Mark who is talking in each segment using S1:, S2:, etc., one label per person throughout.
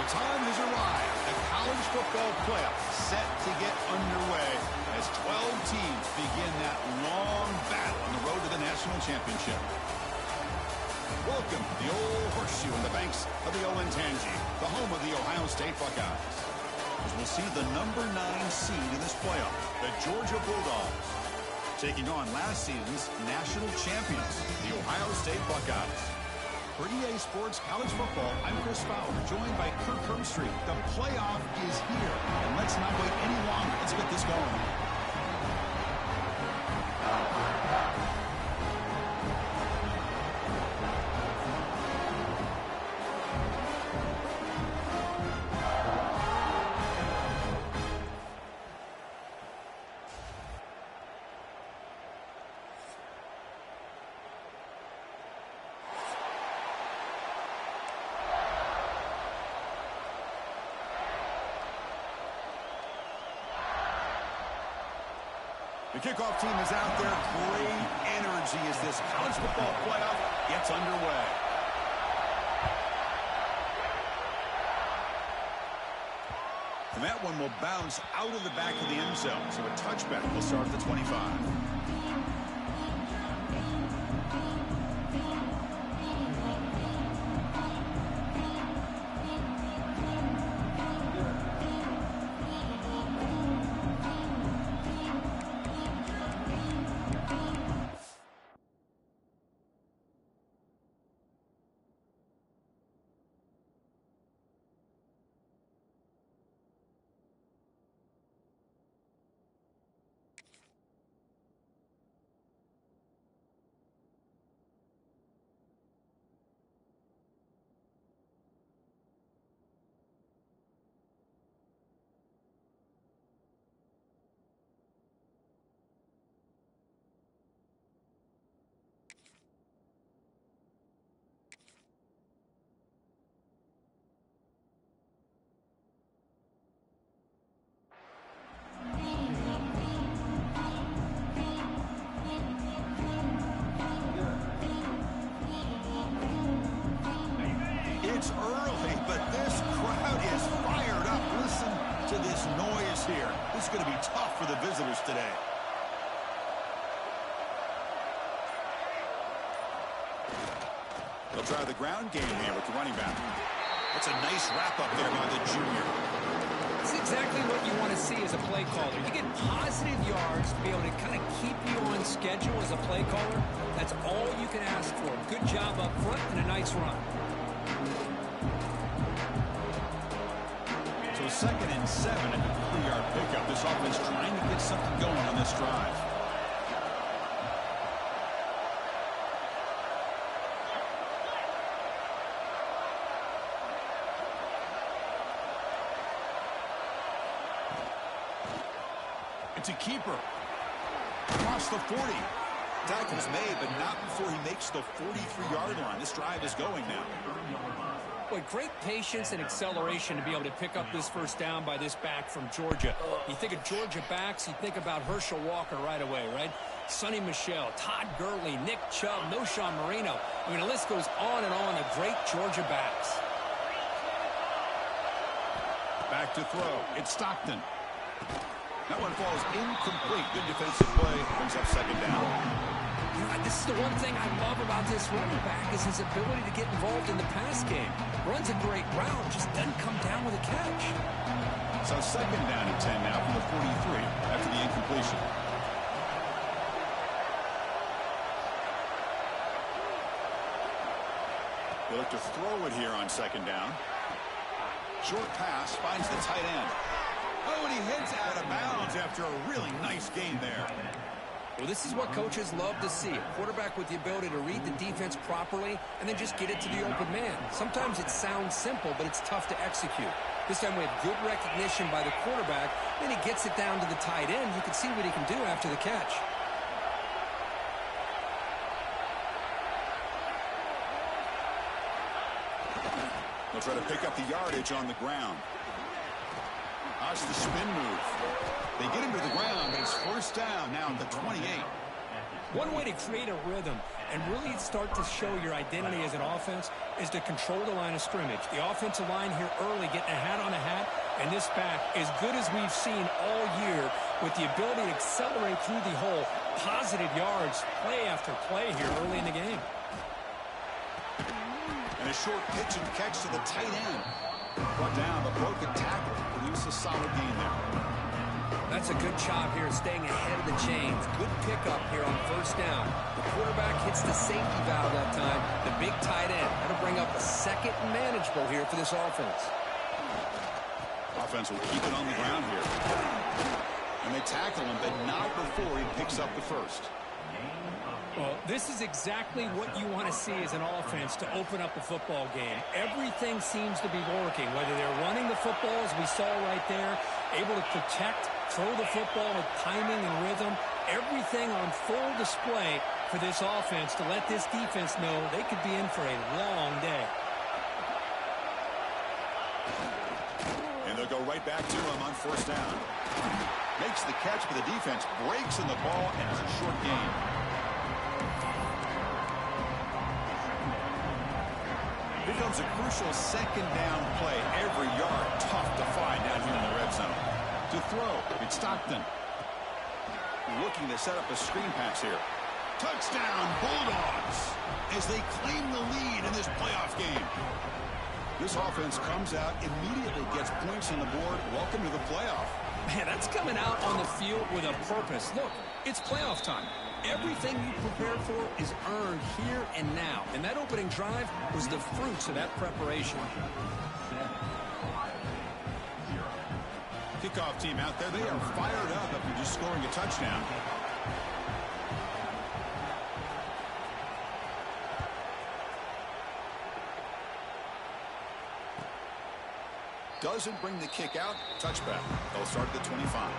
S1: The time has arrived. The college football playoffs set to get underway as 12 teams begin that long battle on the road to the national championship. Welcome to the old horseshoe on the banks of the Olentangy, the home of the Ohio State Buckeyes. As we'll see the number 9 seed in this playoff, the Georgia Bulldogs, taking on last season's national champions, the Ohio State Buckeyes. For EA Sports College Football, I'm Chris Fowler, joined by Kirk Herbstreit. The playoff is here, and let's not wait any longer. Let's get this going. The kickoff team is out there. Great energy as this college football playoff gets underway. And that one will bounce out of the back of the end zone. So a touchback will start at the 25. It's early, but this crowd is fired up. Listen to this noise here. This is going to be tough for the visitors today. They'll try the ground game here with the running back. That's a nice wrap-up there by the junior.
S2: That's exactly what you want to see as a play caller. You get positive yards to be able to kind of keep you on schedule as a play caller. That's all you can ask for. Good job up front and a nice run.
S1: So 2nd and 7 and a 3-yard pickup. This offense trying to get something going on this drive. It's a keeper. Across the 40. Tackle's made, but not before he makes the 43-yard line. This drive is going now.
S2: Boy, great patience and acceleration to be able to pick up this first down by this back from Georgia. You think of Georgia backs, you think about Herschel Walker right away, right? Sonny Michel, Todd Gurley, Nick Chubb, Noshawn Marino. I mean, the list goes on and on of great Georgia backs.
S1: Back to throw. It's Stockton. That one falls incomplete. Good defensive play. Brings up 2nd down.
S2: This is the one thing I love about this running back is his ability to get involved in the pass game. Runs a great route, just doesn't come down with a catch.
S1: So 2nd down and 10 now from the 43 after the incompletion. They look to throw it here on 2nd down. Short pass finds the tight end. Oh, and he hits out of bounds after a really nice gain there.
S2: Well, this is what coaches love to see. A quarterback with the ability to read the defense properly and then just get it to the open man. Sometimes it sounds simple, but it's tough to execute. This time we have good recognition by the quarterback. Then he gets it down to the tight end. You can see what he can do after the catch.
S1: They'll try to pick up the yardage on the ground. Watch the spin move. They get him to the ground, but it's 1st down now at the 28.
S2: One way to create a rhythm and really start to show your identity as an offense is to control the line of scrimmage. The offensive line here early getting a hat on a hat, and this back, as good as we've seen all year, with the ability to accelerate through the hole, positive yards, play after play here early in the game.
S1: And a short pitch and catch to the tight end. Brought down, the broken tackle produced a solid gain there.
S2: That's a good job here, staying ahead of the chains. Good pickup here on first down. The quarterback hits the safety valve that time. The big tight end. That'll bring up a second and manageable here for this offense.
S1: Offense will keep it on the ground here. And they tackle him, but not before he picks up the first.
S2: Well, this is exactly what you want to see as an offense to open up the football game. Everything seems to be working, whether they're running the football, as we saw right there, able to protect, throw the football with timing and rhythm. Everything on full display for this offense to let this defense know they could be in for a long day.
S1: And they'll go right back to him on first down. Makes the catch, but the defense breaks in the ball, and it's a short gain. Becomes a crucial second down play. Every yard tough to find down here in the red zone. To throw, it's Stockton. Looking to set up a screen pass here. Touchdown, Bulldogs, as they claim the lead in this playoff game. This offense comes out, immediately gets points on the board. Welcome to the playoff.
S2: Man, that's coming out on the field with a purpose. Look, it's playoff time. Everything you prepared for is earned here and now. And that opening drive was the fruits of that preparation.
S1: Kickoff team out there. They are fired up after just scoring a touchdown. Doesn't bring the kick out. Touchback. They'll start at the 25.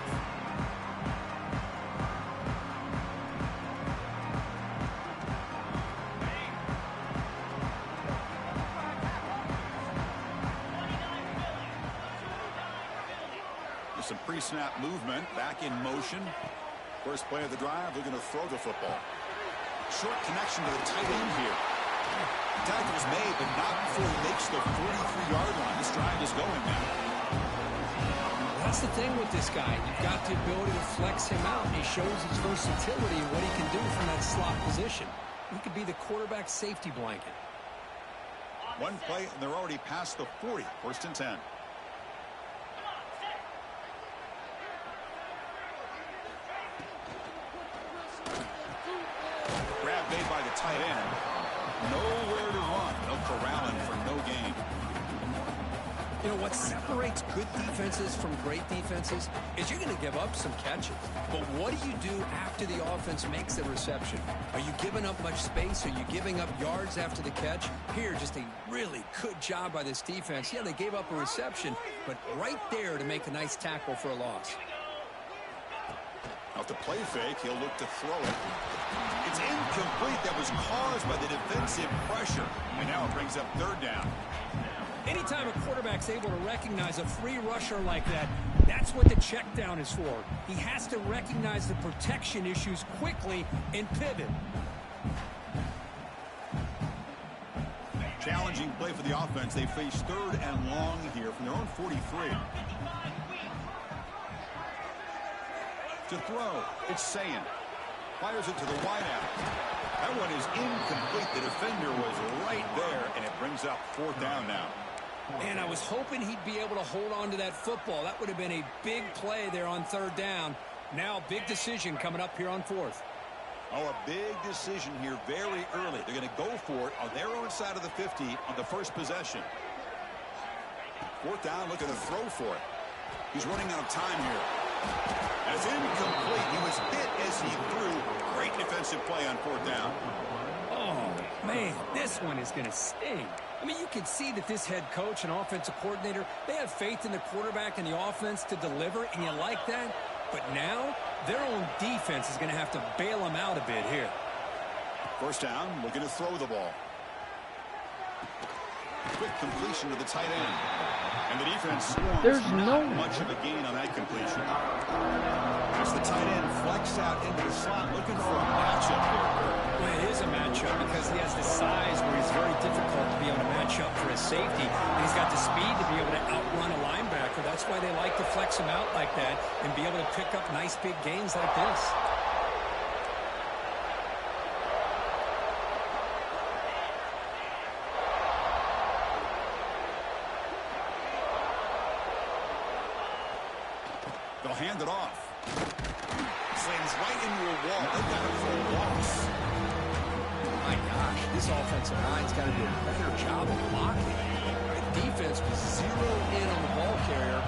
S1: Some pre-snap movement, back in motion. First play of the drive, they're going to throw the football. Short connection to the tight end here. Tackle's made, but not before he makes the 43-yard line. This drive is going now.
S2: That's the thing with this guy. You've got the ability to flex him out. He shows his versatility and what he can do from that slot position. He could be the quarterback safety blanket.
S1: One play, and they're already past the 40. First and 10. Grab made by the tight end. Nowhere to run. No corralling for no gain.
S2: You know, what separates good defenses from great defenses is you're going to give up some catches. But what do you do after the offense makes the reception? Are you giving up much space? Are you giving up yards after the catch? Here, just a really good job by this defense. Yeah, they gave up a reception, but right there to make a nice tackle for a loss.
S1: Off the play fake, he'll look to throw it. It's incomplete. That was caused by the defensive pressure. And now it brings up third down.
S2: Anytime a quarterback's able to recognize a free rusher like that, that's what the check down is for. He has to recognize the protection issues quickly and pivot.
S1: Challenging play for the offense. They face third and long here from their own 43. To throw, it's Sayin. Fires it to the wideout. That one is incomplete. The defender was right there, and it brings up fourth down now.
S2: And I was hoping he'd be able to hold on to that football. That would have been a big play there on third down. Now, big decision coming up here on fourth.
S1: Oh, a big decision here very early. They're going to go for it on their own side of the 50 on the first possession. Fourth down, looking to throw for it. He's running out of time here. That's incomplete. He was hit as he threw. Great defensive play on fourth down.
S2: Oh, man, this one is going to sting. I mean, you can see that this head coach and offensive coordinator, they have faith in the quarterback and the offense to deliver, and you like that. But now, their own defense is going to have to bail them out a bit here.
S1: First down, looking to throw the ball. Quick completion to the tight end. And the defense swarms. Not much of a gain on that completion. As the tight end flex out into the slot, looking for a matchup here.
S2: Well, it is a matchup because he has the size where he's very difficult to be able to match up for his safety. And he's got the speed to be able to outrun a linebacker. That's why they like to flex him out like that and be able to pick up nice big gains like this.
S1: They'll hand it off. Slams right into a wall. They've got him for a loss.
S2: My gosh, this offensive line's got to do a better job of blocking. The defense was zeroed in on the ball carrier.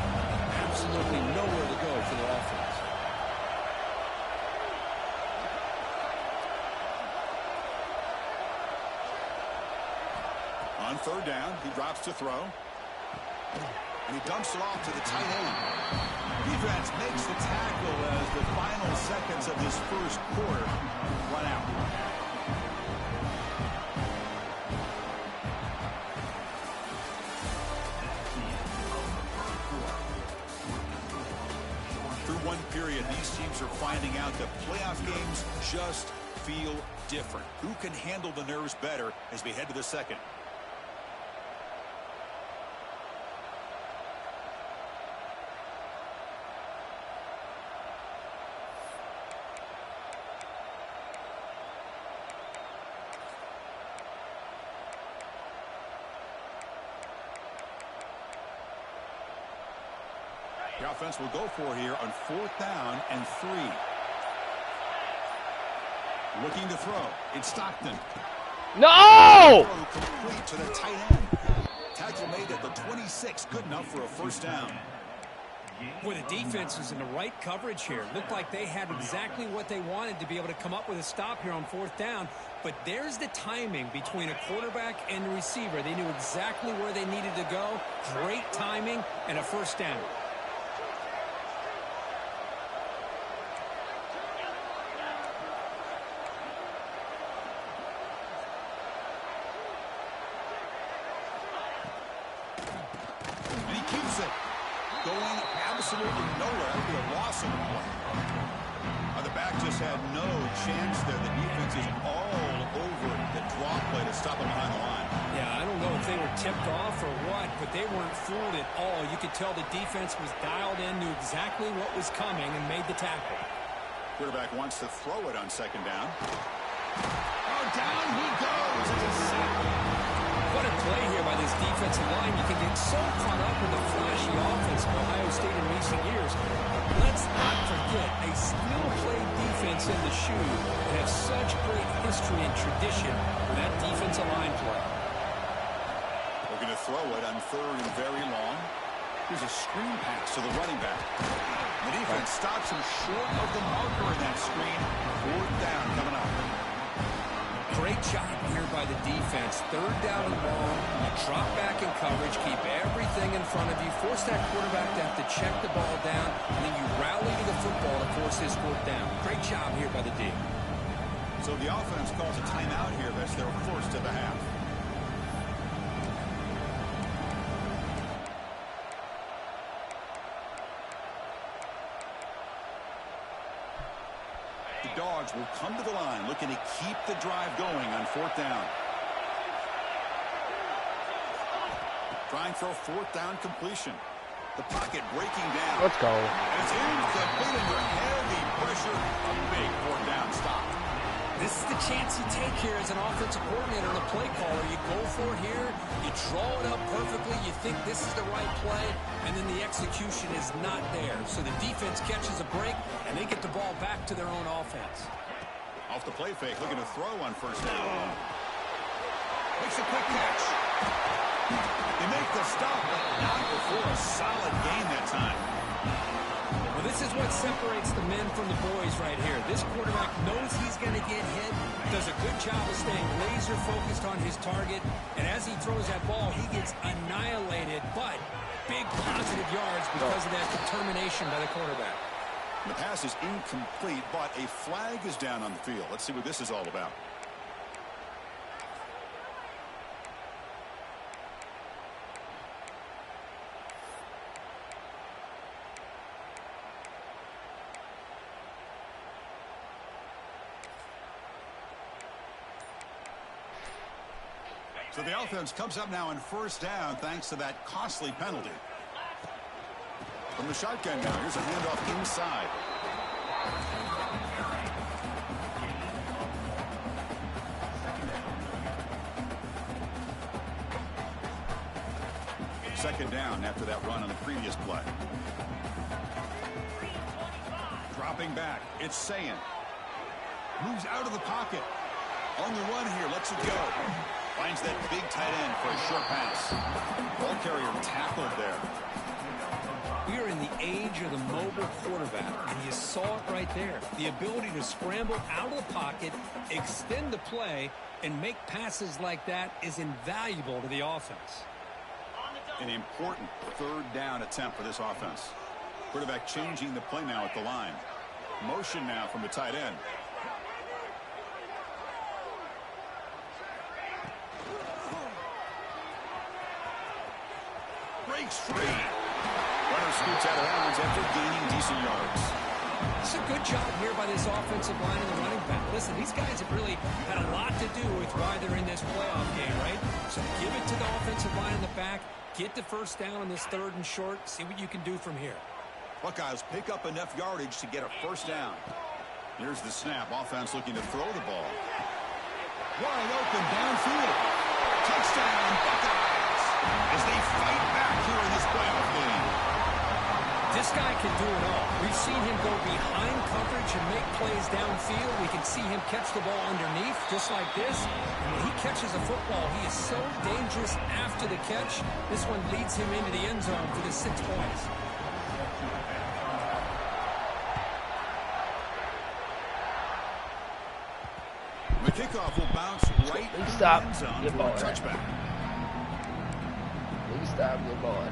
S2: Absolutely nowhere to go for the offense.
S1: On third down, he drops to throw. And he dumps it off to the tight end. Defense makes the tackle as the final seconds of this first quarter run out. Through one period, these teams are finding out that playoff games just feel different. Who can handle the nerves better as we head to the second? The offense will go for here on 4th down and 3. Looking to throw. It's Stockton.
S3: No!
S1: Throw complete to the tight end. Tackle made at the 26. Good enough for a first down.
S2: Boy, the defense was in the right coverage here. Looked like they had exactly what they wanted to be able to come up with a stop here on 4th down. But there's the timing between a quarterback and the receiver. They knew exactly where they needed to go. Great timing and a first down.
S1: Going absolutely nowhere. That would be a loss on the play. The back just had no chance there. The defense is all over the draw play to stop him behind the line.
S2: Yeah, I don't know if they were tipped off or what, but they weren't fooled at all. You could tell the defense was dialed in, knew exactly what was coming, and made the tackle.
S1: Quarterback wants to throw it on 2nd down. Oh, down he goes. It's a sack.
S2: What a play here by this defensive line. You can get so caught up in the flashy offense of Ohio State in recent years. Let's not forget a skill-played defense in the shoe that has such great history and tradition for that defensive line play.
S1: Looking to throw it on 3rd and very long. Here's a screen pass to the running back. The defense stops him short of the marker in that screen. 4th down coming up.
S2: Great job here by the defense. 3rd down and long. You drop back in coverage, keep everything in front of you, force that quarterback to have to check the ball down, and then you rally to the football to force this 4th down. Great job here by the D.
S1: So the offense calls a timeout here. That's their first of the half. The Dogs will come to the line looking to keep the drive going on 4th down. Trying for a 4th down completion. The pocket breaking down.
S3: Let's go.
S1: And it's incomplete under heavy pressure. A big 4th down stop.
S2: This is the chance you take here as an offensive coordinator and a play caller. You go for it here, you draw it up perfectly, you think this is the right play, and then the execution is not there. So the defense catches a break, and they get the ball back to their own offense.
S1: Off the play fake, looking to throw on 1st down. Makes a quick catch. They make the stop, but not before a solid gain that time.
S2: Well, this is what separates the men from the boys right here. This quarterback knows he's going to get hit, does a good job of staying laser focused on his target, and as he throws that ball, he gets annihilated, but big positive yards because of that determination by the quarterback.
S1: The pass is incomplete, but a flag is down on the field. Let's see what this is all about. So the offense comes up now in first down thanks to that costly penalty. From the shotgun now, here's a handoff inside. Second down after that run on the previous play. Dropping back, it's Sayin. Moves out of the pocket. On the run here, lets it go. Finds that big tight end for a short pass. Ball carrier tackled there.
S2: We are in the age of the mobile quarterback, and you saw it right there. The ability to scramble out of the pocket, extend the play, and make passes like that is invaluable to the offense.
S1: An important third down attempt for this offense. Quarterback changing the play now at the line. Motion now from the tight end. Breaks free. Runner scoots out of bounds after gaining decent yards.
S2: It's a good job here by this offensive line and the running back. Listen, these guys have really had a lot to do with why they're in this playoff game, right? So give it to the offensive line in the back. Get the first down on this third and short. See what you can do from here.
S1: Buckeyes pick up enough yardage to get a first down. Here's the snap. Offense looking to throw the ball. Wide open downfield. Touchdown, Buckeyes. As they fight back here in this playoff game.
S2: This guy can do it all. We've seen him go behind coverage and make plays downfield. We can see him catch the ball underneath just like this. And when he catches a football, he is so dangerous after the catch. This one leads him into the end zone for the 6 points.
S1: The kickoff will bounce right in the end zone for a touchback.
S3: Please stop your ball.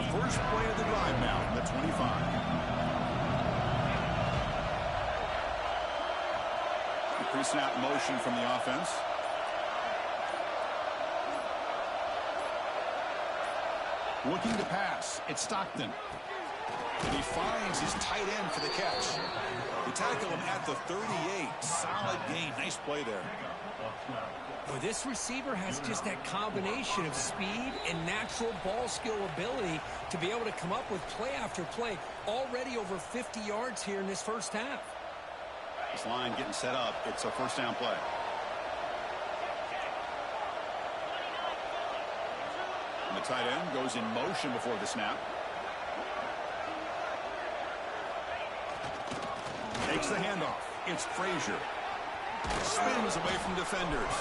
S1: First play of the drive now from the 25. The pre-snap motion from the offense. Looking to pass. It's Stockton. And he finds his tight end for the catch. They tackle him at the 38. Solid gain. Nice play there.
S2: Well, this receiver has just that combination of speed and natural ball skill ability to be able to come up with play after play. Already over 50 yards here in this first half.
S1: This line getting set up. It's a first down play. And the tight end goes in motion before the snap. Takes the handoff. It's Frazier. Spins away from defenders.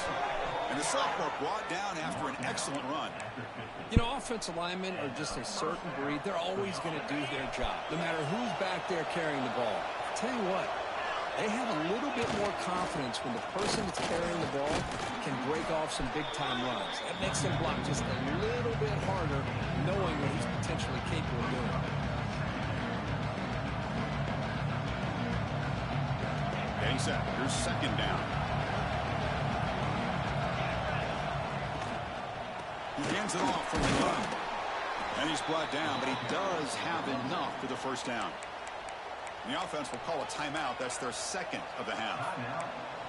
S1: And the sophomore brought down after an excellent run.
S2: You know, offensive linemen are just a certain breed. They're always going to do their job, no matter who's back there carrying the ball. I'll tell you what, they have a little bit more confidence when the person that's carrying the ball can break off some big-time runs. That makes them block just a little bit harder, knowing what he's potentially capable of doing.
S1: Getting set. Here's second down. He hands it off from the gun. And he's brought down, but he does have enough for the first down. And the offense will call a timeout. That's their second of the half.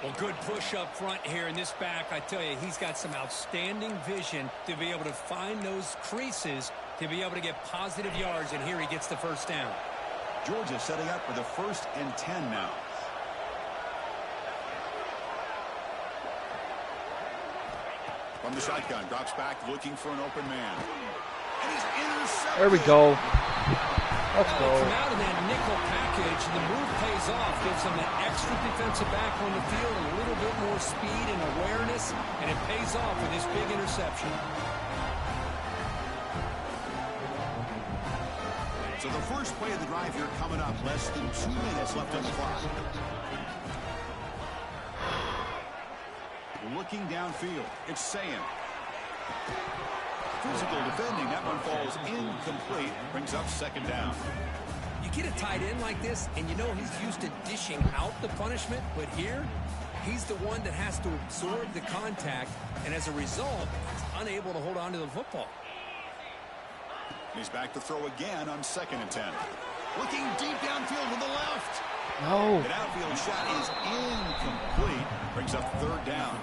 S2: Well, good push up front here in this back. I tell you, he's got some outstanding vision to be able to find those creases to be able to get positive yards, and here he gets the first down.
S1: Georgia setting up for the 1st and 10 now. From the shotgun, drops back, looking for an open man. And he's intercepted.
S3: There we go. Let's go.
S2: Come out of that nickel package, and the move pays off. Gives them an extra defensive back on the field, and a little bit more speed and awareness, and it pays off with this big interception.
S1: So the first play of the drive here coming up. Less than 2 minutes left on the clock. Looking downfield, it's Sayin. Physical defending, that one falls incomplete, brings up second down.
S2: You get a tight end like this, and you know he's used to dishing out the punishment, but here, he's the one that has to absorb the contact, and as a result, he's unable to hold on to the football.
S1: He's back to throw again on 2nd and 10. Looking deep downfield to the left.
S3: No.
S1: An outfield shot is incomplete. Brings up third down.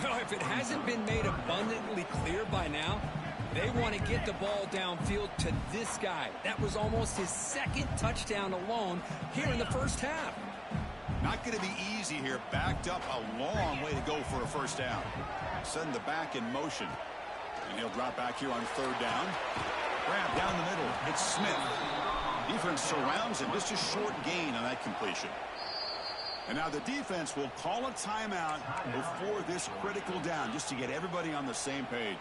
S2: Well, if it hasn't been made abundantly clear by now, they want to get the ball downfield to this guy. That was almost his second touchdown alone here in the first half.
S1: Not going to be easy here. Backed up a long way to go for a first down. Send the back in motion. And he'll drop back here on third down. Grab down the middle. It's Smith. Defense surrounds him. Just a short gain on that completion. And now the defense will call a timeout before this critical down, just to get everybody on the same page.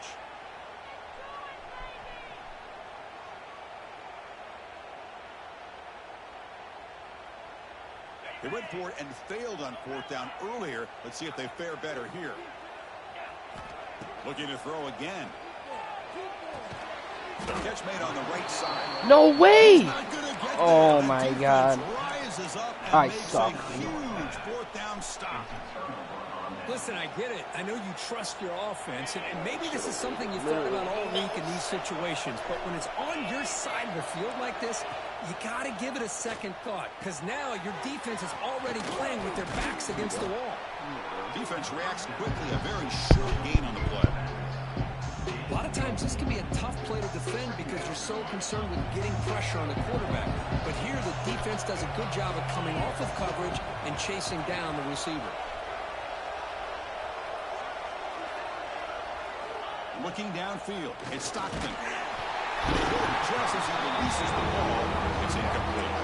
S1: They went for it and failed on fourth down earlier. Let's see if they fare better here. Looking to throw again. The catch made on the right side.
S3: No way! Oh
S1: The
S3: my
S1: defense
S3: God.
S1: rises up and
S3: I
S1: makes
S3: suck.
S1: a huge fourth down stop.
S2: Listen, I get it. I know you trust your offense, and maybe this is something you've thought about all week in these situations, but when it's on your side of the field like this, you got to give it a second thought, because now your defense is already playing with their backs against the wall.
S1: Defense reacts quickly. A very short gain on the play.
S2: A lot of times this can be a tough play to defend because you're so concerned with getting pressure on the quarterback. But here the defense does a good job of coming off of coverage and chasing down the receiver.
S1: Looking downfield. It's Stockton. Just as he releases the ball, it's incomplete.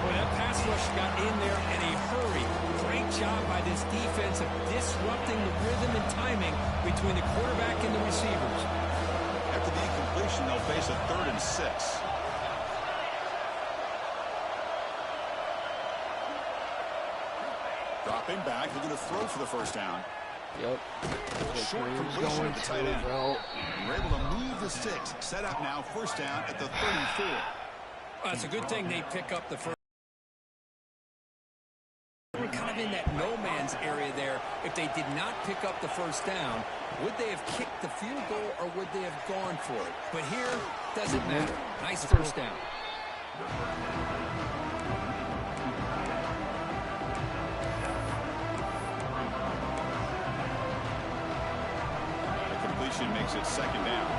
S2: Boy, that pass rush got in there in a hurry. Great job by this defense of disrupting the rhythm and timing between the quarterback and the receivers.
S1: After the incompletion, they'll face a 3rd and 6. Dropping back, they're going to throw for the first down.
S3: Yep.
S1: Short completion at the tight end. We're able to move the sticks. Set up now, first down at the 34.
S2: Well, it's a good thing they pick up the first. We're kind of in that no man's area there. If they did not pick up the first down, would they have kicked the field goal or would they have gone for it? But here, doesn't matter. Nice first down.
S1: The completion makes it second down.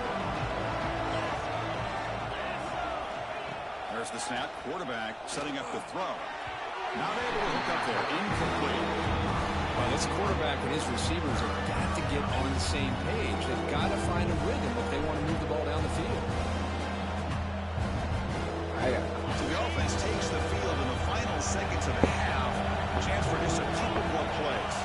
S1: There's the snap. Quarterback setting up the throw. Not able to hook up there. Incomplete.
S2: Well, this quarterback and his receivers have got to get on the same page. They've got to find a rhythm if they want to move the ball down the field.
S1: So the offense takes the field in the final seconds of the half. Chance for just a couple more plays.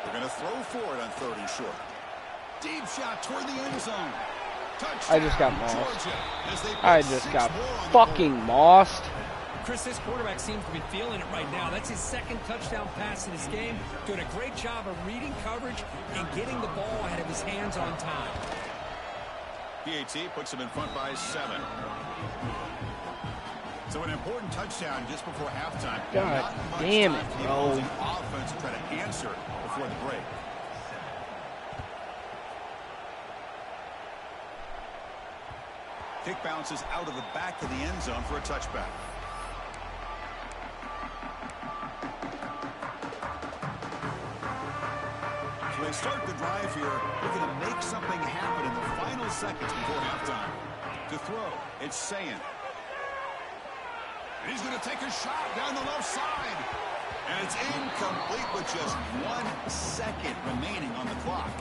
S1: They're going to throw for it on 3rd and short. Deep shot toward the end zone. Touchdown,
S3: I just got mossed.
S1: Georgia, as they put
S3: I just
S1: 6
S3: got
S1: more on the
S3: fucking mossed.
S2: Chris, this quarterback seems to be feeling it right now. That's his second touchdown pass in this game. Doing a great job of reading coverage and getting the ball out of his hands on time.
S1: PAT puts him in front by 7. So an important touchdown just before halftime.
S3: God
S1: Not much
S3: damn
S1: time
S3: it,
S1: for the
S3: bro.
S1: opposing offense to try to answer before the break. Kick bounces out of the back of the end zone for a touchback. So they start the drive here, looking to make something happen in the final seconds before halftime. To throw, it's Sayin. And he's going to take a shot down the left side. And it's incomplete with just 1 second remaining on the clock.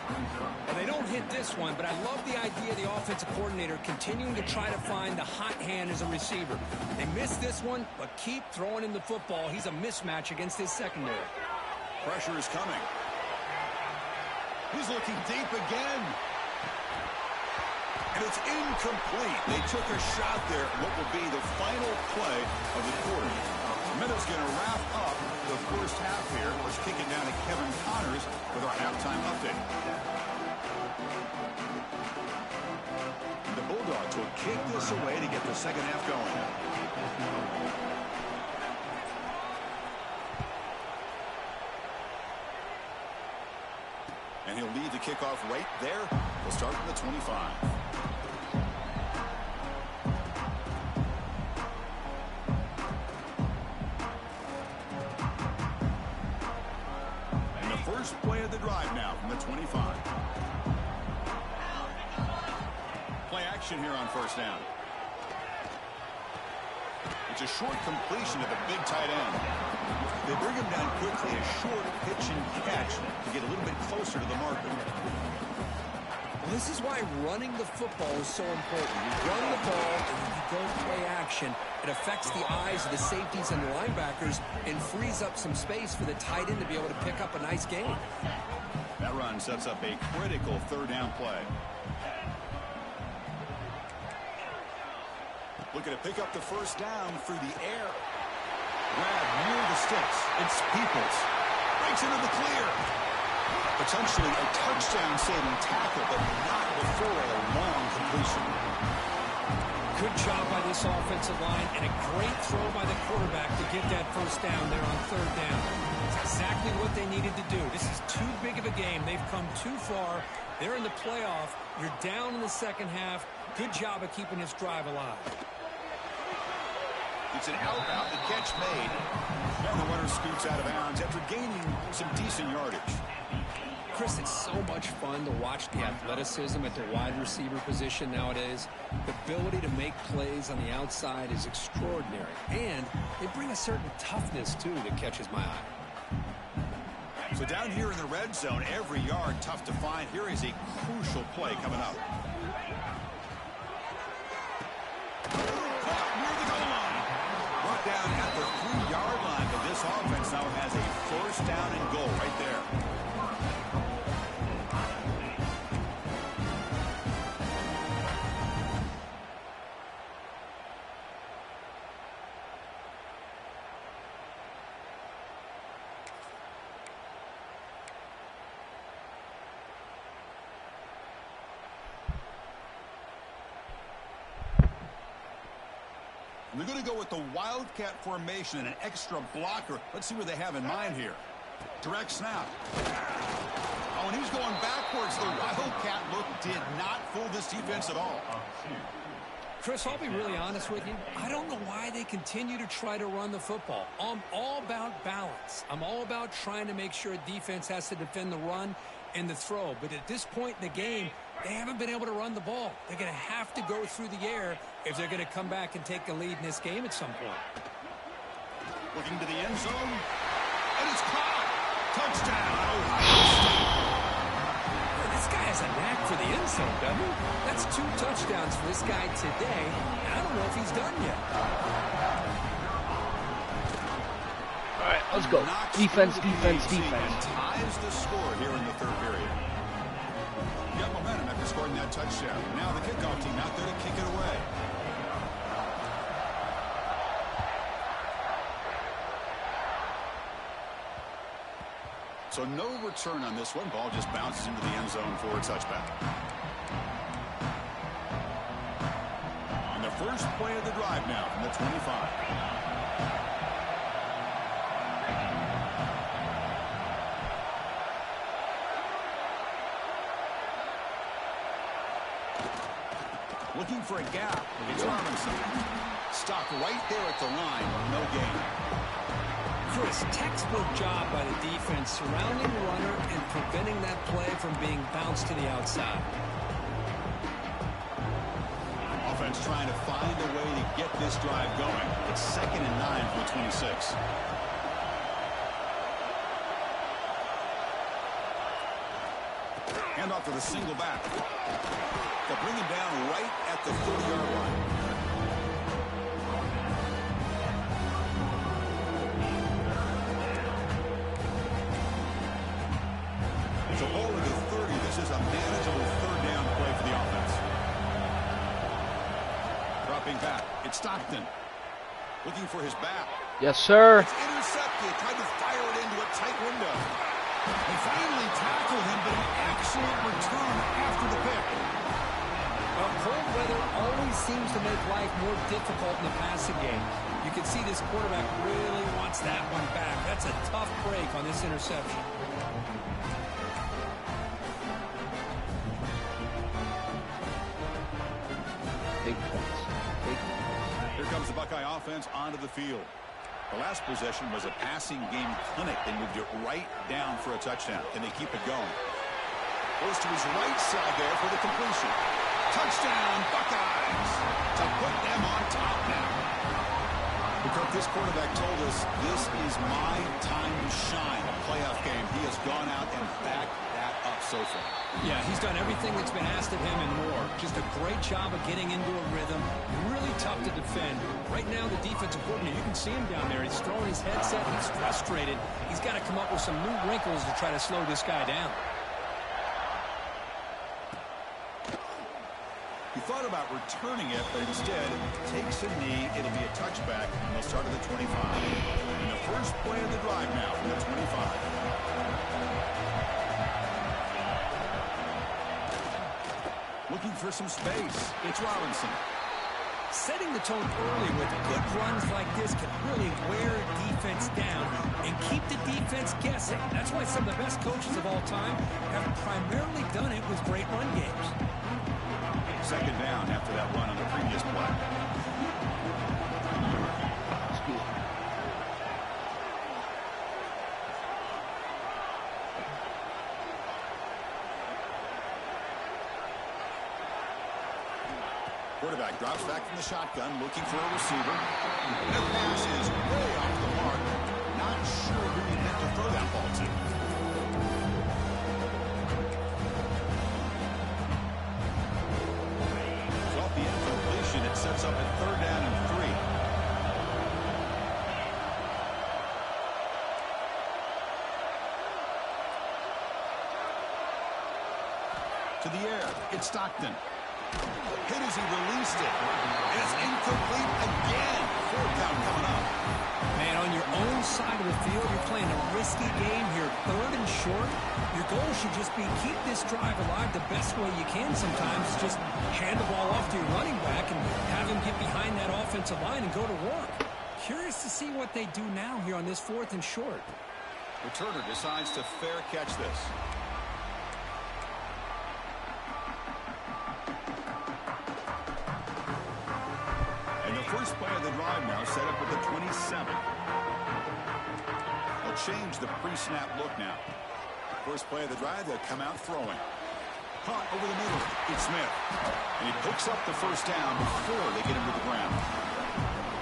S2: Well, they don't hit this one, but I love the idea of the offensive coordinator continuing to try to find the hot hand as a receiver. They missed this one, but keep throwing him the football. He's a mismatch against his secondary.
S1: Pressure is coming. He's looking deep again. And it's incomplete. They took a shot there at what will be the final play of the quarter. Meadows going to wrap up the first half here. Let's kick it down to Kevin Connors with our halftime update. The Bulldogs will kick this away to get the second half going. And And he'll leave the kickoff right there. He'll start from the 25. And the first play of the drive now from the 25. Play action here on first down. It's a short completion to the big tight end. They bring him down quickly, a short pitch and catch to get a little bit closer to the marker.
S2: Well, this is why running the football is so important. You run the ball and then you go play action. It affects the eyes of the safeties and the linebackers and frees up some space for the tight end to be able to pick up a nice gain.
S1: That run sets up a critical third down play. Looking to pick up the first down through the air. Grab near the sticks. It's Peoples. Breaks into the clear. Potentially a touchdown-saving tackle, but not before a long completion.
S2: Good job by this offensive line and a great throw by the quarterback to get that first down there on third down. It's exactly what they needed to do. This is too big of a game. They've come too far. They're in the playoff. You're down in the second half. Good job of keeping this drive alive.
S1: It's an out route, the catch made. And the runner scoots out of bounds after gaining some decent yardage.
S2: Chris, it's so much fun to watch the athleticism at the wide receiver position nowadays. The ability to make plays on the outside is extraordinary. And they bring a certain toughness, too, that catches my eye.
S1: So down here in the red zone, every yard tough to find. Here is a crucial play coming up. Down at the 3-yard line, but this offense now has a first down and goal right there. They're going to go with the Wildcat formation and an extra blocker. Let's see what they have in mind here. Direct snap. Oh, and he's going backwards. The Wildcat look did not fool this defense at all.
S2: Chris, I'll be really honest with you. I don't know why they continue to try to run the football. I'm all about balance. I'm all about trying to make sure a defense has to defend the run and the throw. But at this point in the game, they haven't been able to run the ball. They're going to have to go through the air if they're going to come back and take a lead in this game at some point.
S1: Looking to the end zone. And it's caught. Touchdown, Ohio State.
S2: This guy has a knack for the end zone, doesn't he? That's 2 touchdowns for this guy today. I don't know if he's done yet.
S3: All right, let's go. Defense, defense, defense.
S1: And ties the score here in the third period. Got momentum after scoring that touchdown. Now the kickoff team out there to kick it away. So no return on this one. Ball just bounces into the end zone for a touchback. On the first play of the drive now from the 25. Looking for a gap. It's Robinson. Stopped right there at the line. No gain.
S2: Chris, textbook job by the defense surrounding the runner and preventing that play from being bounced to the outside.
S1: Offense trying to find a way to get this drive going. It's 2nd and 9 from the 26. Hand off to the single back. They'll bring him down right at the 30-yard line. So ball to the 30. This is a manageable third down play for the offense. Dropping back. It's Stockton. Looking for his back.
S3: Yes, sir.
S1: It's intercepted. Tried to fire it into a tight window. They finally tackled him, but an excellent return after the pick.
S2: Well, cold weather always seems to make life more difficult in the passing game. You can see this quarterback really wants that one back. That's a tough break on this interception.
S3: Big points. Big points.
S1: Here comes the Buckeye offense onto the field. The last possession was a passing game clinic. They moved it right down for a touchdown. Can they keep it going? Goes to his right side there for the completion. Touchdown, Buckeyes, to put them on top now. Because this quarterback told us this is my time to shine. A playoff game. He has gone out and backed that up so far.
S2: Yeah, he's done everything that's been asked of him and more. Just a great job of getting into a rhythm. Really tough to defend. Right now, the defensive coordinator, you can see him down there. He's throwing his headset. He's frustrated. He's got to come up with some new wrinkles to try to slow this guy down.
S1: He thought about returning it, but instead takes a knee. It'll be a touchback, and they'll start at the 25. And the first play of the drive now from the 25. Looking for some space. It's Robinson.
S2: Setting the tone early with good runs like this can really wear defense down and keep the defense guessing. That's why some of the best coaches of all time have primarily done it with great run games.
S1: Second down after that run on the previous play. Quarterback drops back from the shotgun, looking for a receiver. The pass is way off the mark. Not sure who he meant to throw that ball to. Off the incompletion, it sets up a third down and 3. To the air, it's Stockton. Hit as he released it. It's incomplete again. Fourth down coming up.
S2: Man, on your own side of the field, you're playing a risky game here. Third and short. Your goal should just be keep this drive alive the best way you can sometimes. Just hand the ball off to your running back and have him get behind that offensive line and go to work. Curious to see what they do now here on this 4th and short.
S1: Returner decides to fair catch this. First play of the drive now set up at the 27. They'll change the pre-snap look now. First play of the drive, they'll come out throwing. Caught over the middle. It's Smith. And he picks up the first down before they get him to the ground.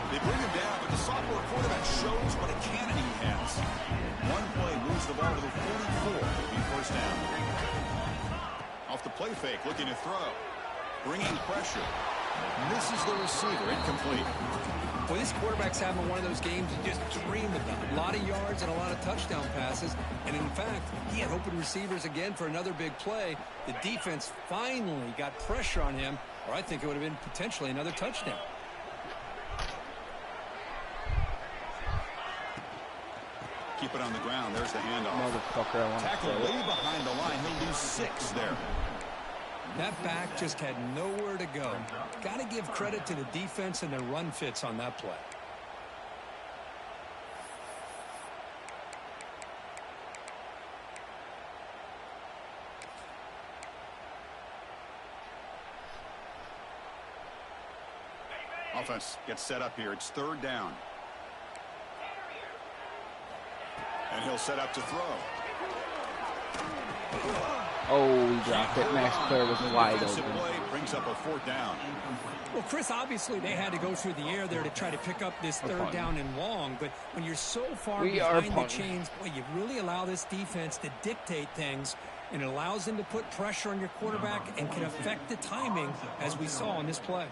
S1: They bring him down, but the sophomore quarterback shows what a cannon he has. One play moves the ball to the 44. It'll be first down. Off the play fake, looking to throw. Bringing pressure. Misses the receiver, incomplete.
S2: Well, this quarterback's having one of those games you just dream about. A lot of yards and a lot of touchdown passes. And in fact, he had open receivers again for another big play. The defense finally got pressure on him, or I think it would have been potentially another touchdown.
S1: Keep it on the ground. There's the handoff.
S3: Motherfucker, I want to
S1: tackle way behind the line. He'll lose 6 there.
S2: That back just had nowhere to go. Got to give credit to the defense and their run fits on that play.
S1: Offense gets set up here. It's third down. And he'll set up to throw.
S3: Oh, he dropped it. Max Clare was wide open.
S1: Play brings up a fourth down.
S2: Well, Chris, obviously they had to go through the air there to try to pick up this third down and long. But when you're so far behind the chains, boy, you really allow this defense to dictate things. And it allows them to put pressure on your quarterback and can affect the timing, as we saw on this play.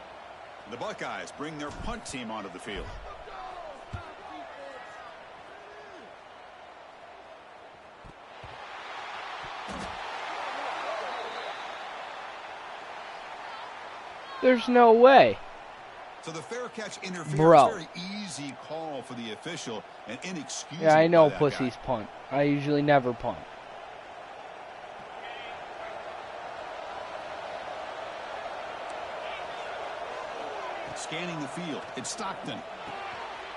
S1: The Buckeyes bring their punt team onto the field.
S3: There's no way.
S1: So the fair catch interference, very easy call for the official and inexcusable.
S3: Yeah, I know pussies punt. I usually never punt.
S1: Scanning the field. It's Stockton.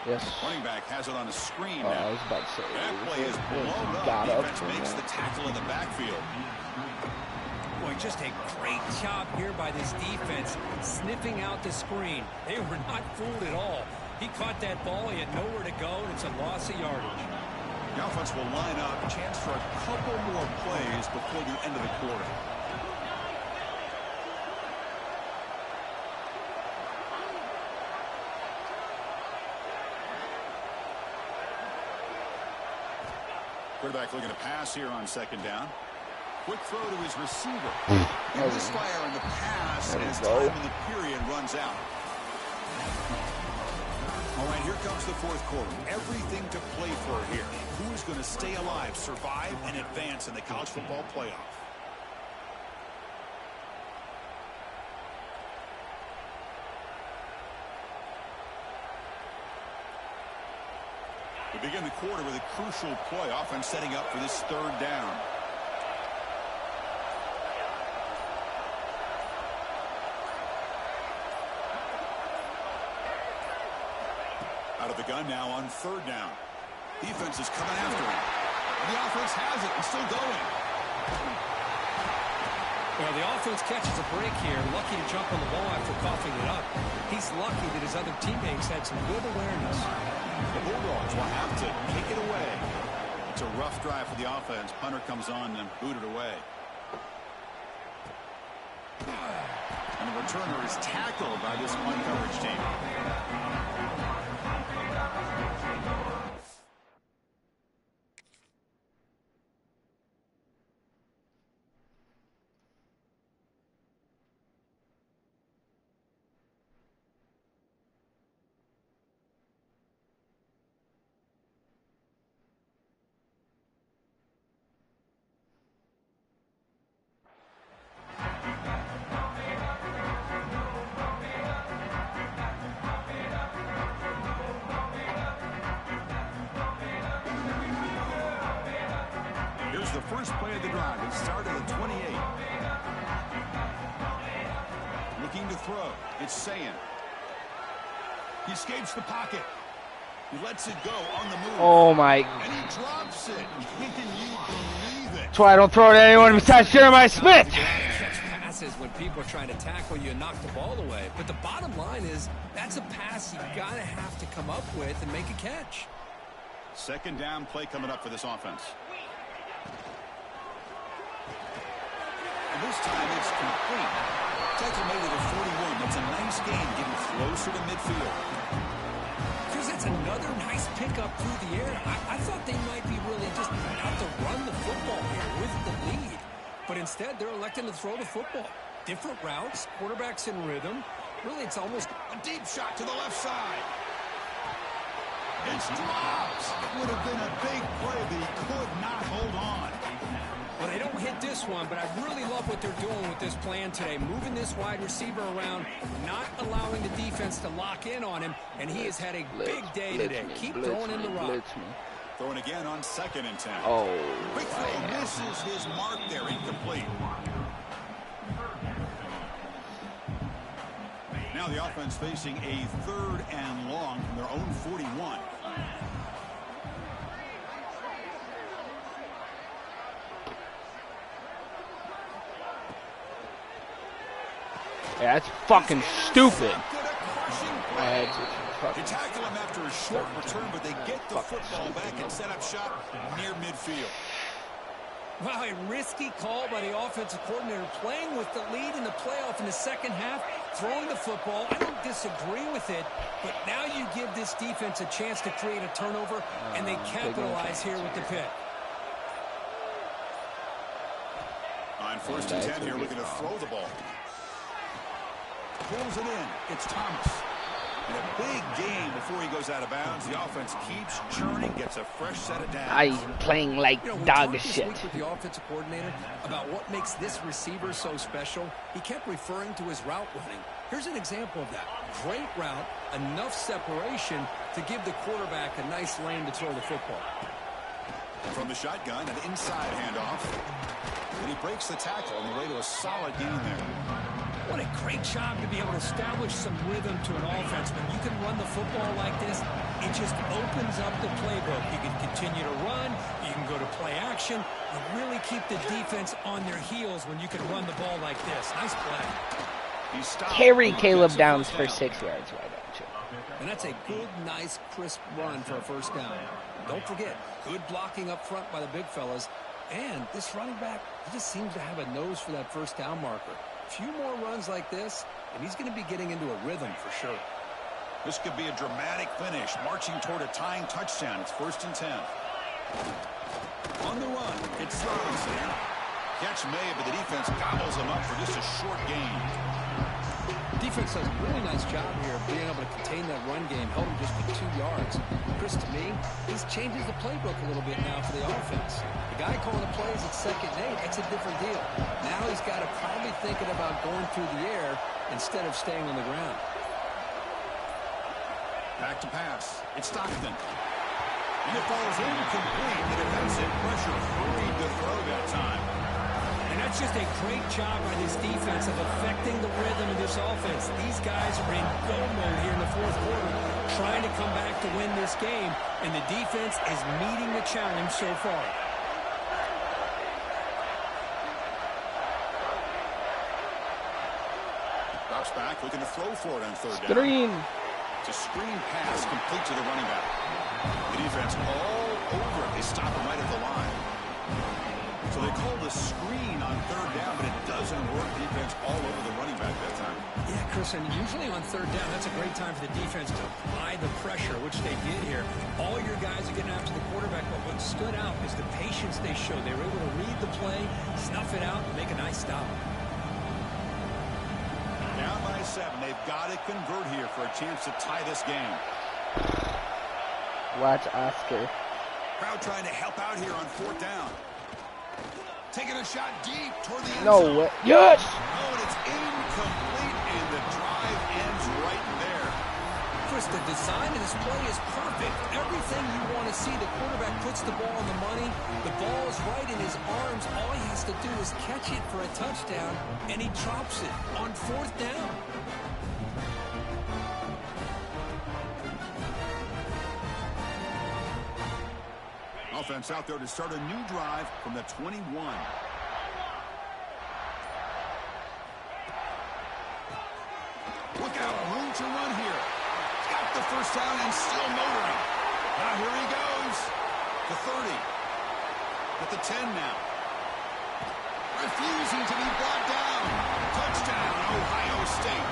S3: Yes.
S1: Running back has it on a screen now.
S3: I was about to say.
S1: That play is blown up. Defense makes the tackle in the backfield.
S2: Well, just a great job here by this defense, sniffing out the screen. They were not fooled at all. He caught that ball, he had nowhere to go, and it's a loss of yardage.
S1: The offense will line up, a chance for a couple more plays before the end of the quarter. Quarterback looking to pass here on second down. Quick throw to his receiver. And misfire in the pass as time in the period runs out. All right, here comes the fourth quarter. Everything to play for here. Who is going to stay alive, survive, and advance in the college football playoff? We begin the quarter with a crucial play, offense setting up for this third down. Out of the gun now on third down. Defense is coming after him. And the offense has it and still going.
S2: Well, the offense catches a break here. Lucky to jump on the ball after coughing it up. He's lucky that his other teammates had some good awareness.
S1: The Bulldogs will have to kick it away. It's a rough drive for the offense. Punter comes on and booted away. And the returner is tackled by this punt coverage team. The first play of the drive. It started at 28. Looking to throw. It's Sayan. He escapes the pocket. He lets it go on the move.
S3: Oh my.
S1: And he drops it. Can you believe it?
S3: That's why I don't throw it at anyone besides Jeremiah Smith.
S2: Catch passes when people are trying to tackle you and knock the ball away. But the bottom line is that's a pass you gotta have to come up with and make a catch.
S1: Second down play coming up for this offense. And this time it's complete. Tackle made it at 41. That's a nice gain, getting closer to midfield.
S2: Because it's another nice pickup through the air. I thought they might be really just out to run the football here with the lead. But instead, they're electing to throw the football. Different routes, quarterbacks in rhythm. Really, it's almost
S1: a deep shot to the left side. It's dropped. It would have been a big play, but he could not hold on.
S2: Well, they don't hit this one, but I really love what they're doing with this plan today. Moving this wide receiver around, not allowing the defense to lock in on him, and he has had a big day today. Keep throwing in the rock.
S1: Throwing again on 2nd and 10.
S3: Oh,
S1: quick throw misses his mark there, incomplete. Now the offense facing a 3rd and long from their own 41.
S3: Yeah, that's fucking stupid.
S1: They tackle him after a short return, but they get the football back and set up shop near midfield.
S2: Wow, a risky call by the offensive coordinator, playing with the lead in the playoff in the second half, throwing the football. I don't disagree with it, but now you give this defense a chance to create a turnover, and they capitalize here with the pick.
S1: On 1st and 10 here, looking to throw the ball. Pulls it in. It's Thomas. And a big gain before he goes out of bounds. The offense keeps churning, gets a fresh set of downs.
S3: I'm playing like dog shit.
S2: With the offensive coordinator about what makes this receiver so special, he kept referring to his route running. Here's an example of that. Great route, enough separation to give the quarterback a nice lane to throw the football.
S1: From the shotgun, an inside handoff. And he breaks the tackle on the way to a solid gain there.
S2: What a great job to be able to establish some rhythm to an offense. When you can run the football like this, it just opens up the playbook. You can continue to run. You can go to play action. You really keep the defense on their heels when you can run the ball like this. Nice play.
S3: Carry Caleb Downs for 6 yards. Why don't you?
S2: And that's a good, nice, crisp run for a first down. Don't forget, good blocking up front by the big fellas. And this running back, he just seems to have a nose for that first down marker. A few more runs like this, and he's going to be getting into a rhythm for sure.
S1: This could be a dramatic finish, marching toward a tying touchdown. It's 1st and 10. On the run, it's Robinson. Catch made, but the defense gobbles him up for just a short gain.
S2: Defense does a really nice job here of being able to contain that run game, held him just for 2 yards. Chris, to me, this changes the playbook a little bit now for the offense. The guy calling the plays at 2nd and 8, that's a different deal. Now he's got to probably thinking about going through the air instead of staying on the ground.
S1: Back to pass. It's Stockton. And it falls incomplete. The defensive pressure hurried to throw that time.
S2: And that's just a great job by this defense of affecting the rhythm of this offense. These guys are in go mode here in the 4th quarter, trying to come back to win this game, and the defense is meeting the challenge so far.
S1: Drops back, looking to throw for it on 3rd down.
S3: Screen.
S1: It's a screen pass complete to the running back. The defense all over it. They stop him right at the line. So they call the screen on 3rd down, but it doesn't work. Defense all over the running back that time.
S2: Yeah, Chris, and usually on 3rd down, that's a great time for the defense to apply the pressure, which they did here. All your guys are getting after the quarterback, but what stood out is the patience they showed. They were able to read the play, snuff it out, and make a nice stop.
S1: Down by 7. They've got to convert here for a chance to tie this game.
S3: Watch Oscar.
S1: Crowd trying to help out here on 4th down. Taking a shot deep toward the end
S3: No
S1: zone.
S3: way. Yes!
S1: Oh, and it's incomplete, and the drive ends right there.
S2: Chris, the design of this play is perfect. Everything you want to see. The quarterback puts the ball on the money. The ball is right in his arms. All he has to do is catch it for a touchdown, and he drops it on 4th down.
S1: Offense out there to start a new drive from the 21. Look out, room to run here. Got the first down and still motoring. Now here he goes. The 30. At the 10 now. Refusing to be brought down. Touchdown, Ohio State.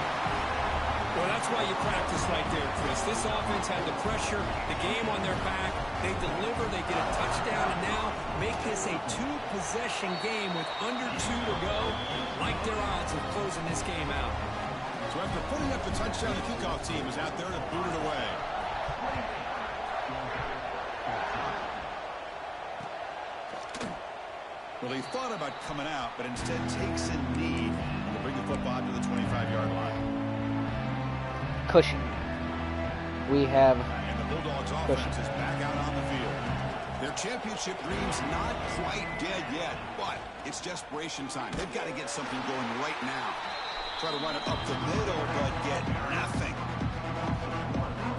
S2: Well, that's why you practice right there, Chris. This offense had the pressure, the game on their back. They deliver, they get a touchdown, and now make this a 2-possession game with under 2 to go. Like their odds of closing this game out.
S1: So after putting up the touchdown, the kickoff team is out there to boot it away. Well, he thought about coming out, but instead takes a knee to bring the football to the 25-yard line.
S3: Cushion. We have
S1: And the Bulldogs offense is back out on the field. Their championship dream's not quite dead yet, but it's desperation time. They've got to get something going right now. Try to run it up the middle, but get nothing.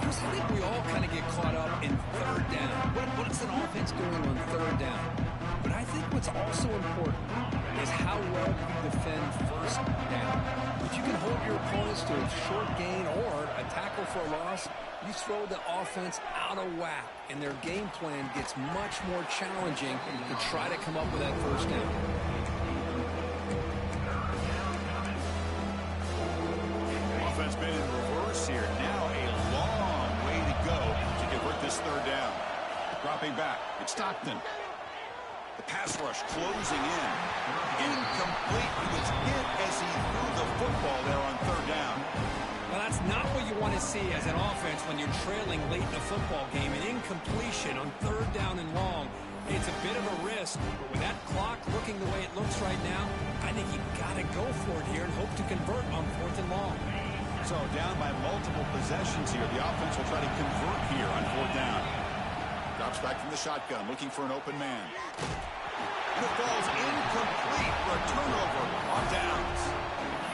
S2: Chris, I think we all kind of get caught up in 3rd down. What's an offense doing on 3rd down? But I think what's also important is how well you defend 1st down. If you can hold your opponents to a short gain or a tackle for a loss, you throw the offense out of whack, and their game plan gets much more challenging to try to come up with that 1st down.
S1: Offense been in reverse here. Now a long way to go to convert this 3rd down. Dropping back, it's Stockton. The pass rush closing in. Incomplete. He was hit as he threw the football there on 3rd down.
S2: Well, that's not what you want to see as an offense when you're trailing late in a football game. An incompletion on 3rd down and long. It's a bit of a risk, but with that clock looking the way it looks right now, I think you've got to go for it here and hope to convert on 4th and long.
S1: So down by multiple possessions here. The offense will try to convert here on 4th down. Drops back from the shotgun, looking for an open man. And it falls incomplete for a turnover on downs.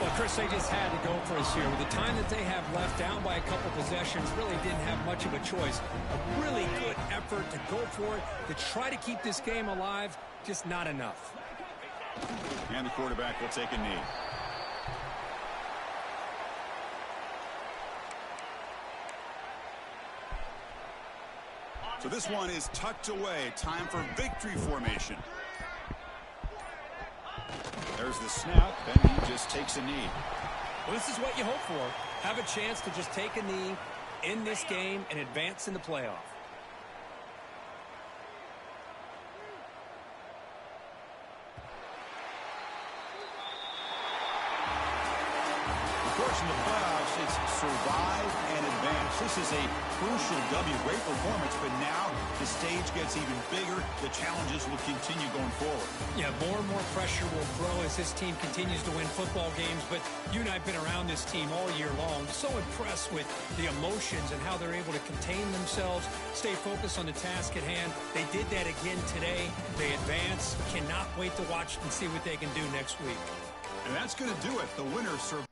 S2: Well, Chris, they just had to go for us here. With the time that they have left, down by a couple possessions, really didn't have much of a choice. A really good effort to go for it, to try to keep this game alive, just not enough.
S1: And the quarterback will take a knee. So this one is tucked away. Time for victory formation. There's the snap, and he just takes a knee.
S2: Well, this is what you hope for. Have a chance to just take a knee in this game and advance in the playoff.
S1: Of course, in the playoffs, it's survive and advance. This is a crucial W. Great performance, but now the stage gets even bigger. The challenges will continue going forward.
S2: Yeah, more and more pressure will grow as this team continues to win football games. But you and I have been around this team all year long. So impressed with the emotions and how they're able to contain themselves, stay focused on the task at hand. They did that again today. They advance. Cannot wait to watch and see what they can do next week.
S1: And that's going to do it. The winner survives.